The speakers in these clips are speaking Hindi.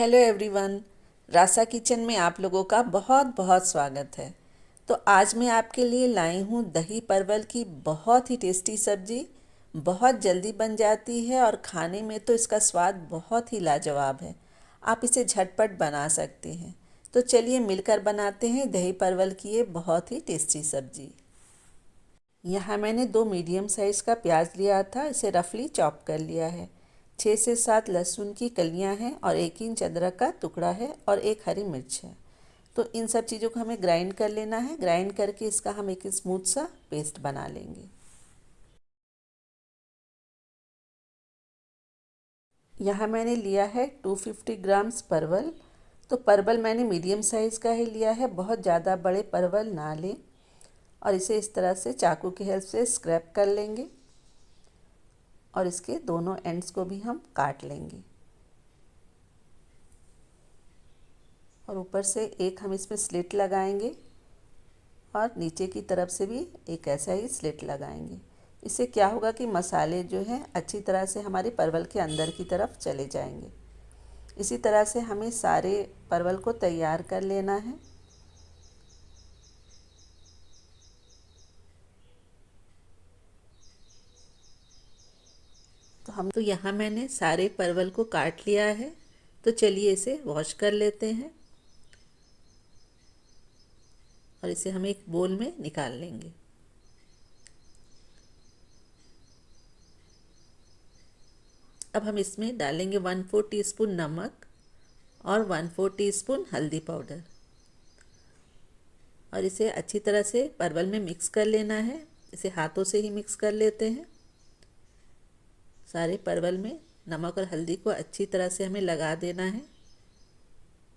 Hello everyone. रासा किचन में आप लोगों का बहुत बहुत स्वागत है। तो आज मैं आपके लिए लाई हूँ दही परवल की बहुत ही टेस्टी सब्जी। बहुत जल्दी बन जाती है और खाने में तो इसका स्वाद बहुत ही लाजवाब है। आप इसे झटपट बना सकते हैं। तो चलिए मिलकर बनाते हैं दही परवल की ये बहुत ही टेस्टी सब्जी। यहाँ मैंने 2 मीडियम साइज़ का प्याज लिया था, इसे रफली चॉप कर लिया है। 6 से 7 लहसुन की कलियाँ हैं और 1 इंच अदरक का टुकड़ा है और 1 हरी मिर्च है। तो इन सब चीज़ों को हमें ग्राइंड कर लेना है। ग्राइंड करके इसका हम एक स्मूथ सा पेस्ट बना लेंगे। यहाँ मैंने लिया है 250 ग्राम्स परवल। तो परवल मैंने मीडियम साइज़ का ही लिया है, बहुत ज़्यादा बड़े परवल ना लें। और इसे इस तरह से चाकू की हेल्प से स्क्रैप कर लेंगे और इसके दोनों एंड्स को भी हम काट लेंगे। और ऊपर से एक हम इसमें स्लिट लगाएंगे और नीचे की तरफ से भी एक ऐसा ही स्लिट लगाएंगे। इससे क्या होगा कि मसाले जो हैं अच्छी तरह से हमारे परवल के अंदर की तरफ चले जाएंगे। इसी तरह से हमें सारे परवल को तैयार कर लेना है। तो यहाँ मैंने सारे परवल को काट लिया है। तो चलिए इसे वॉश कर लेते हैं और इसे हम एक बोल में निकाल लेंगे। अब हम इसमें डालेंगे 1/4 टीस्पून नमक और 1/4 टीस्पून हल्दी पाउडर और इसे अच्छी तरह से परवल में मिक्स कर लेना है। इसे हाथों से ही मिक्स कर लेते हैं। सारे परवल में नमक और हल्दी को अच्छी तरह से हमें लगा देना है।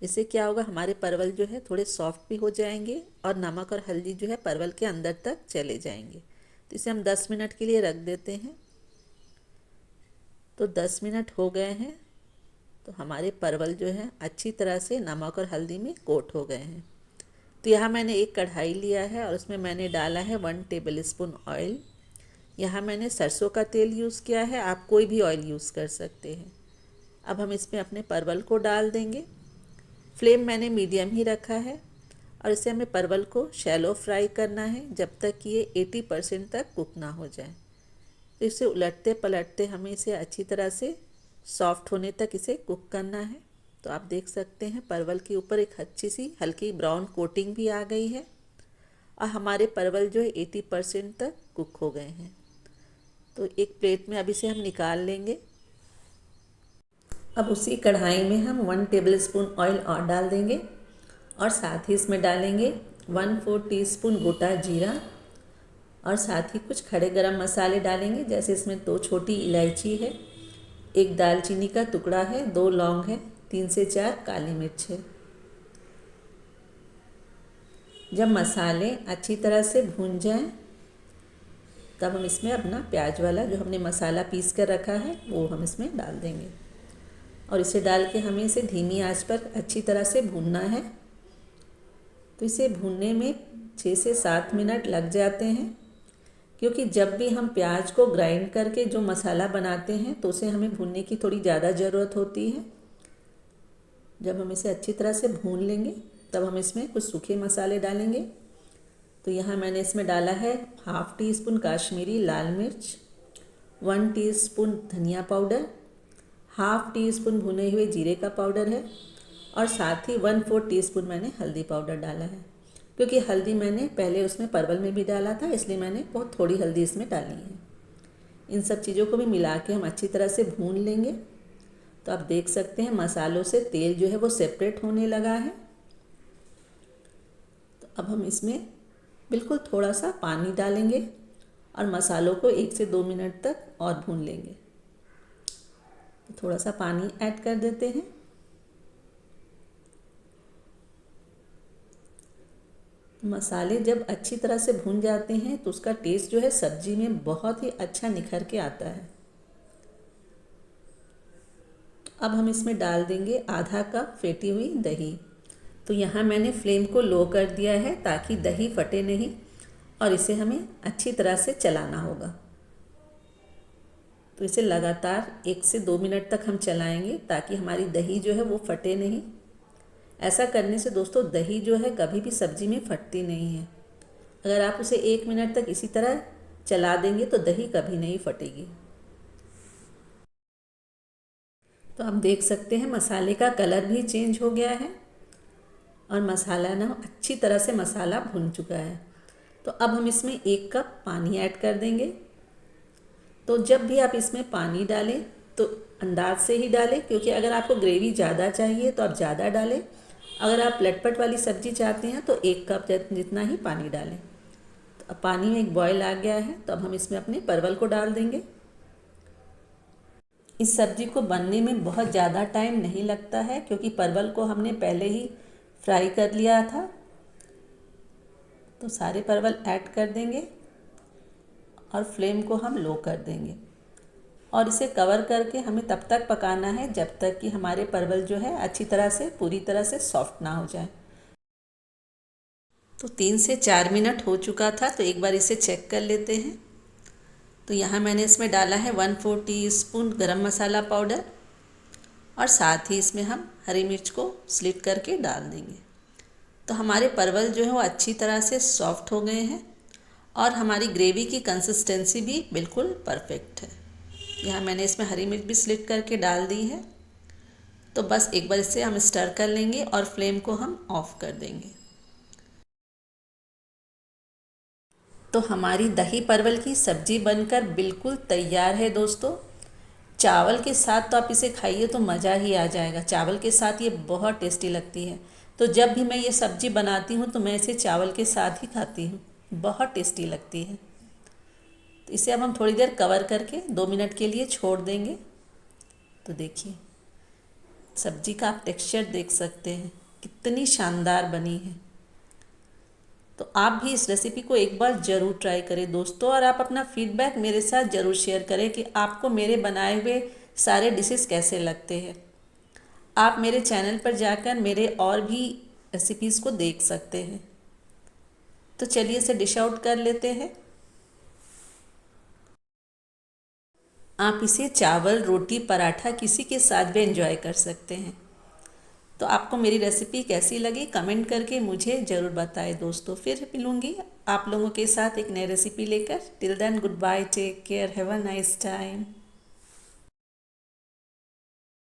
इससे क्या होगा, हमारे परवल जो है थोड़े सॉफ्ट भी हो जाएंगे और नमक और हल्दी जो है परवल के अंदर तक चले जाएंगे। तो इसे हम 10 मिनट के लिए रख देते हैं। तो 10 मिनट हो गए हैं। तो हमारे परवल जो है अच्छी तरह से नमक और हल्दी में कोट हो गए हैं। तो यहाँ मैंने एक कढ़ाई लिया है और उसमें मैंने डाला है 1 टेबल स्पून ऑयल। यहाँ मैंने सरसों का तेल यूज़ किया है, आप कोई भी ऑयल यूज़ कर सकते हैं। अब हम इसमें अपने परवल को डाल देंगे। फ्लेम मैंने मीडियम ही रखा है और इसे हमें परवल को शैलो फ्राई करना है जब तक कि ये 80% तक कुक ना हो जाए। तो इसे उलटते पलटते हमें इसे अच्छी तरह से सॉफ्ट होने तक इसे कुक करना है। तो आप देख सकते हैं परवल के ऊपर एक अच्छी सी हल्की ब्राउन कोटिंग भी आ गई है और हमारे परवल जो है 80% तक कुक हो गए हैं। तो एक प्लेट में अब इसे हम निकाल लेंगे। अब उसी कढ़ाई में हम 1 टेबल स्पून ऑयल और डाल देंगे और साथ ही इसमें डालेंगे 1/4 टीस्पून गोटा जीरा और साथ ही कुछ खड़े गरम मसाले डालेंगे। जैसे इसमें 2 छोटी इलायची है, 1 दालचीनी का टुकड़ा है, 2 लौंग है, 3 से 4 काली मिर्च है। जब मसाले अच्छी तरह से भून जाएं तब हम इसमें अपना प्याज वाला जो हमने मसाला पीस कर रखा है वो हम इसमें डाल देंगे और इसे डाल के हमें इसे धीमी आंच पर अच्छी तरह से भूनना है। तो इसे भूनने में 6 से 7 मिनट लग जाते हैं, क्योंकि जब भी हम प्याज को ग्राइंड करके जो मसाला बनाते हैं तो उसे हमें भूनने की थोड़ी ज़्यादा ज़रूरत होती है। जब हम इसे अच्छी तरह से भून लेंगे तब हम इसमें कुछ सूखे मसाले डालेंगे। तो यहाँ मैंने इसमें डाला है 1/2 टीस्पून काश्मीरी लाल मिर्च, 1 टीस्पून धनिया पाउडर, 1/2 टीस्पून भुने हुए जीरे का पाउडर है और साथ ही 1/4 टीस्पून मैंने हल्दी पाउडर डाला है। क्योंकि हल्दी मैंने पहले उसमें परवल में भी डाला था, इसलिए मैंने बहुत थोड़ी हल्दी इसमें डाली है। इन सब चीज़ों को भी मिला के हम अच्छी तरह से भून लेंगे। तो आप देख सकते हैं मसालों से तेल जो है वो सेपरेट होने लगा है। तो अब हम इसमें बिल्कुल थोड़ा सा पानी डालेंगे और मसालों को 1 से 2 मिनट तक और भून लेंगे। तो थोड़ा सा पानी ऐड कर देते हैं। मसाले जब अच्छी तरह से भून जाते हैं तो उसका टेस्ट जो है सब्जी में बहुत ही अच्छा निखर के आता है। अब हम इसमें डाल देंगे आधा कप फेंटी हुई दही। तो यहाँ मैंने फ्लेम को लो कर दिया है ताकि दही फटे नहीं और इसे हमें अच्छी तरह से चलाना होगा। तो इसे लगातार 1 से 2 मिनट तक हम चलाएंगे ताकि हमारी दही जो है वो फटे नहीं। ऐसा करने से दोस्तों दही जो है कभी भी सब्ज़ी में फटती नहीं है। अगर आप उसे 1 मिनट तक इसी तरह चला देंगे तो दही कभी नहीं फटेगी। तो आप देख सकते हैं मसाले का कलर भी चेंज हो गया है और मसाला ना अच्छी तरह से मसाला भुन चुका है। तो अब हम इसमें 1 कप पानी ऐड कर देंगे। तो जब भी आप इसमें पानी डालें तो अंदाज से ही डालें, क्योंकि अगर आपको ग्रेवी ज़्यादा चाहिए तो आप ज़्यादा डालें। अगर आप लटपट वाली सब्ज़ी चाहते हैं तो 1 कप जितना ही पानी डालें। तो अब पानी में एक बॉयल आ गया है, तो अब हम इसमें अपने परवल को डाल देंगे। इस सब्ज़ी को बनने में बहुत ज़्यादा टाइम नहीं लगता है, क्योंकि परवल को हमने पहले ही फ्राई कर लिया था। तो सारे परवल ऐड कर देंगे और फ्लेम को हम लो कर देंगे और इसे कवर करके हमें तब तक पकाना है जब तक कि हमारे परवल जो है अच्छी तरह से पूरी तरह से सॉफ्ट ना हो जाए। तो 3 से 4 मिनट हो चुका था, तो एक बार इसे चेक कर लेते हैं। तो यहाँ मैंने इसमें डाला है 1/4 टीस्पून गरम मसाला पाउडर और साथ ही इसमें हम हरी मिर्च को स्लिट करके डाल देंगे। तो हमारे परवल जो है वो अच्छी तरह से सॉफ्ट हो गए हैं और हमारी ग्रेवी की कंसिस्टेंसी भी बिल्कुल परफेक्ट है। यहाँ मैंने इसमें हरी मिर्च भी स्लिट करके डाल दी है। तो बस एक बार इसे हम स्टर कर लेंगे और फ्लेम को हम ऑफ कर देंगे। तो हमारी दही परवल की सब्ज़ी बनकर बिल्कुल तैयार है दोस्तों। चावल के साथ तो आप इसे खाइए तो मज़ा ही आ जाएगा। चावल के साथ ये बहुत टेस्टी लगती है। तो जब भी मैं ये सब्ज़ी बनाती हूँ तो मैं इसे चावल के साथ ही खाती हूँ, बहुत टेस्टी लगती है। तो इसे अब हम थोड़ी देर कवर करके 2 मिनट के लिए छोड़ देंगे। तो देखिए सब्ज़ी का आप टेक्सचर देख सकते हैं कितनी शानदार बनी है। तो आप भी इस रेसिपी को एक बार ज़रूर ट्राई करें दोस्तों, और आप अपना फीडबैक मेरे साथ ज़रूर शेयर करें कि आपको मेरे बनाए हुए सारे डिशेस कैसे लगते हैं। आप मेरे चैनल पर जाकर मेरे और भी रेसिपीज़ को देख सकते हैं। तो चलिए इसे डिश आउट कर लेते हैं। आप इसे चावल, रोटी, पराठा किसी के साथ भी एंजॉय कर सकते हैं। तो आपको मेरी रेसिपी कैसी लगी कमेंट करके मुझे ज़रूर बताएं दोस्तों। फिर मिलूँगी आप लोगों के साथ एक नई रेसिपी लेकर। Till then good bye, take care, have a nice time.